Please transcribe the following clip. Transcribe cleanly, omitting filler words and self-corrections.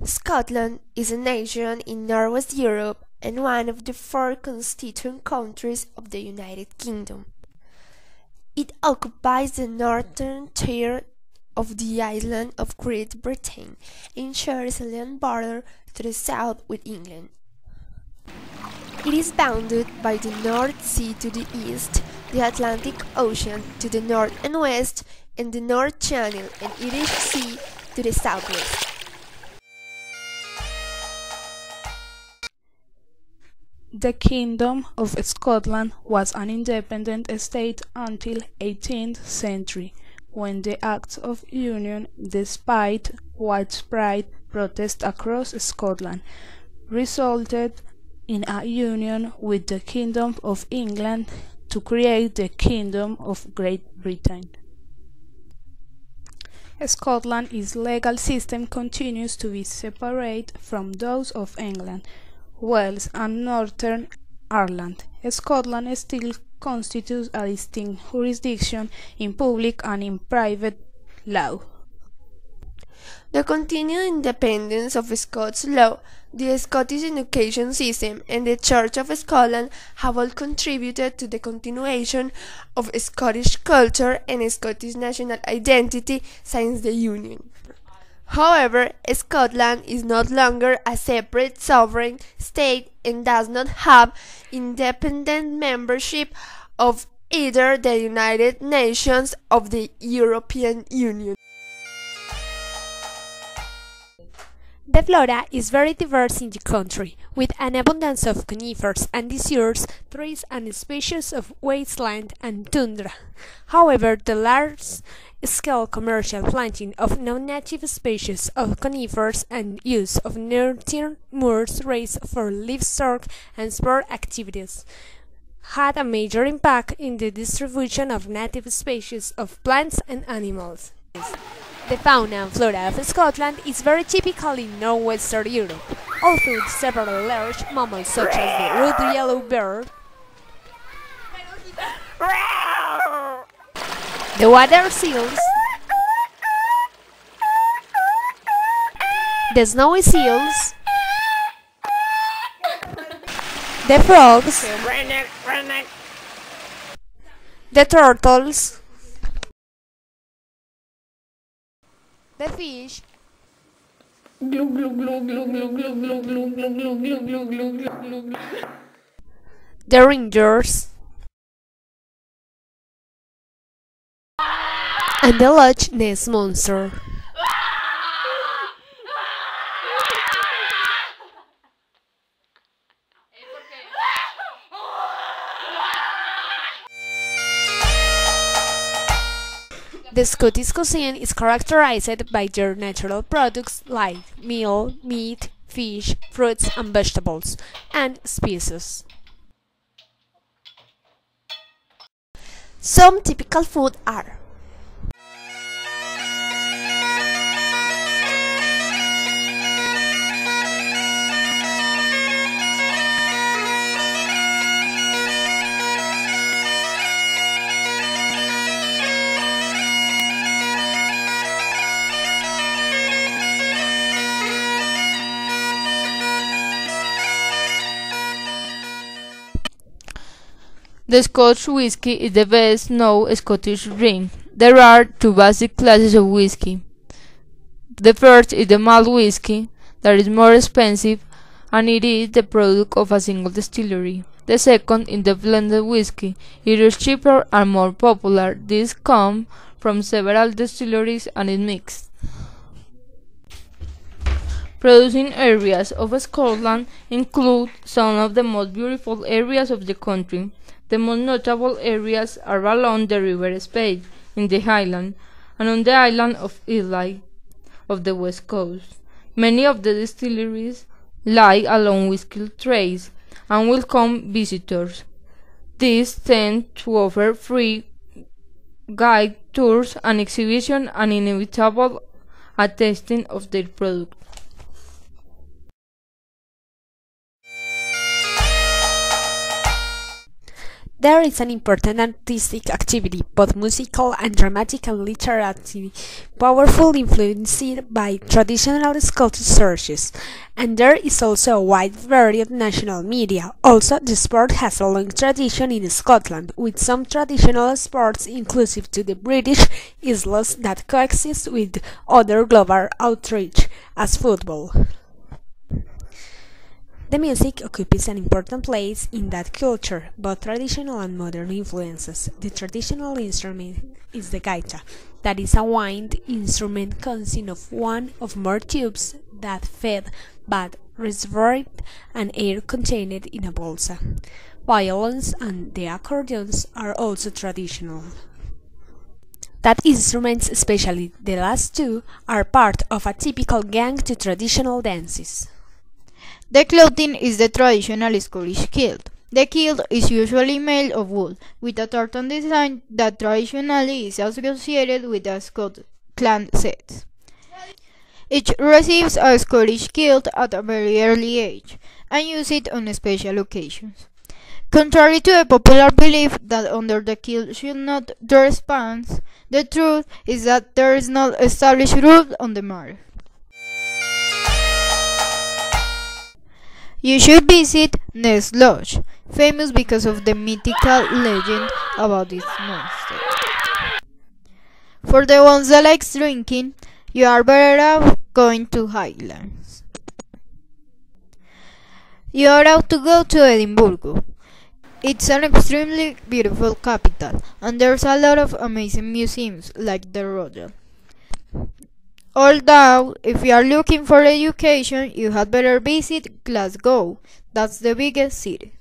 Scotland is a nation in Northwest Europe and one of the four constituent countries of the United Kingdom. It occupies the northern tier of the island of Great Britain and shares a land border to the south with England. It is bounded by the North Sea to the east, the Atlantic Ocean to the north and west, and the North Channel and Irish Sea to the southwest. The Kingdom of Scotland was an independent state until 18th century, when the Act of Union, despite widespread protest across Scotland, resulted in a union with the Kingdom of England to create the Kingdom of Great Britain. Scotland's legal system continues to be separate from those of England, Wales and Northern Ireland. Scotland still constitutes a distinct jurisdiction in public and in private law. The continued independence of Scots law, the Scottish education system, and the Church of Scotland have all contributed to the continuation of Scottish culture and Scottish national identity since the Union. However, Scotland is no longer a separate sovereign state and does not have independent membership of either the United Nations or the European Union. The flora is very diverse in the country, with an abundance of conifers and deciduous trees and species of wasteland and tundra. However, the large-scale commercial planting of non-native species of conifers and use of northern moors raised for livestock and sport activities had a major impact in the distribution of native species of plants and animals. The fauna and flora of Scotland is very typical in northwestern Europe, although several large mammals such as the rude yellow bird, the water seals, the snowy seals, the frogs, the turtles, the fish, the rangers, and the Loch Ness Monster. The Scottish cuisine is characterized by their natural products like meal, meat, fish, fruits and vegetables, and spices. Some typical food are The Scotch whisky is the best known Scottish drink. There are two basic classes of whisky. The first is the malt whisky, that is more expensive, and it is the product of a single distillery. The second is the blended whisky. It is cheaper and more popular. This comes from several distilleries and is mixed. Producing areas of Scotland include some of the most beautiful areas of the country. The most notable areas are along the River Spey in the Highlands and on the island of Islay of the west coast. Many of the distilleries lie along whisky trails and welcome visitors. These tend to offer free guide tours and exhibition and inevitable a tasting of their product. There is an important artistic activity, both musical and dramatic and literary, powerful influenced by traditional Scottish sources, and there is also a wide variety of national media. Also, the sport has a long tradition in Scotland, with some traditional sports inclusive to the British Isles that coexist with other global outreach, as football. The music occupies an important place in that culture, both traditional and modern influences. The traditional instrument is the gaita, that is a wind instrument consisting of one or more tubes that fed but reservoired and air contained in a bolsa. Violins and the accordions are also traditional. That instruments, especially the last two, are part of a typical gang to traditional dances. The clothing is the traditional Scottish kilt. The kilt is usually made of wool, with a tartan design that traditionally is associated with the Scottish clan sets. Each receives a Scottish kilt at a very early age, and use it on special occasions. Contrary to the popular belief that under the kilt should not dress pants, the truth is that there is no established rule on the matter. You should visit Ness Lodge, famous because of the mythical legend about its monster. For the ones that likes drinking, you are better off going to Highlands. You are out to go to Edinburgh. It's an extremely beautiful capital, and there's a lot of amazing museums like the Royal. Although, if you are looking for education, you had better visit Glasgow. That's the biggest city.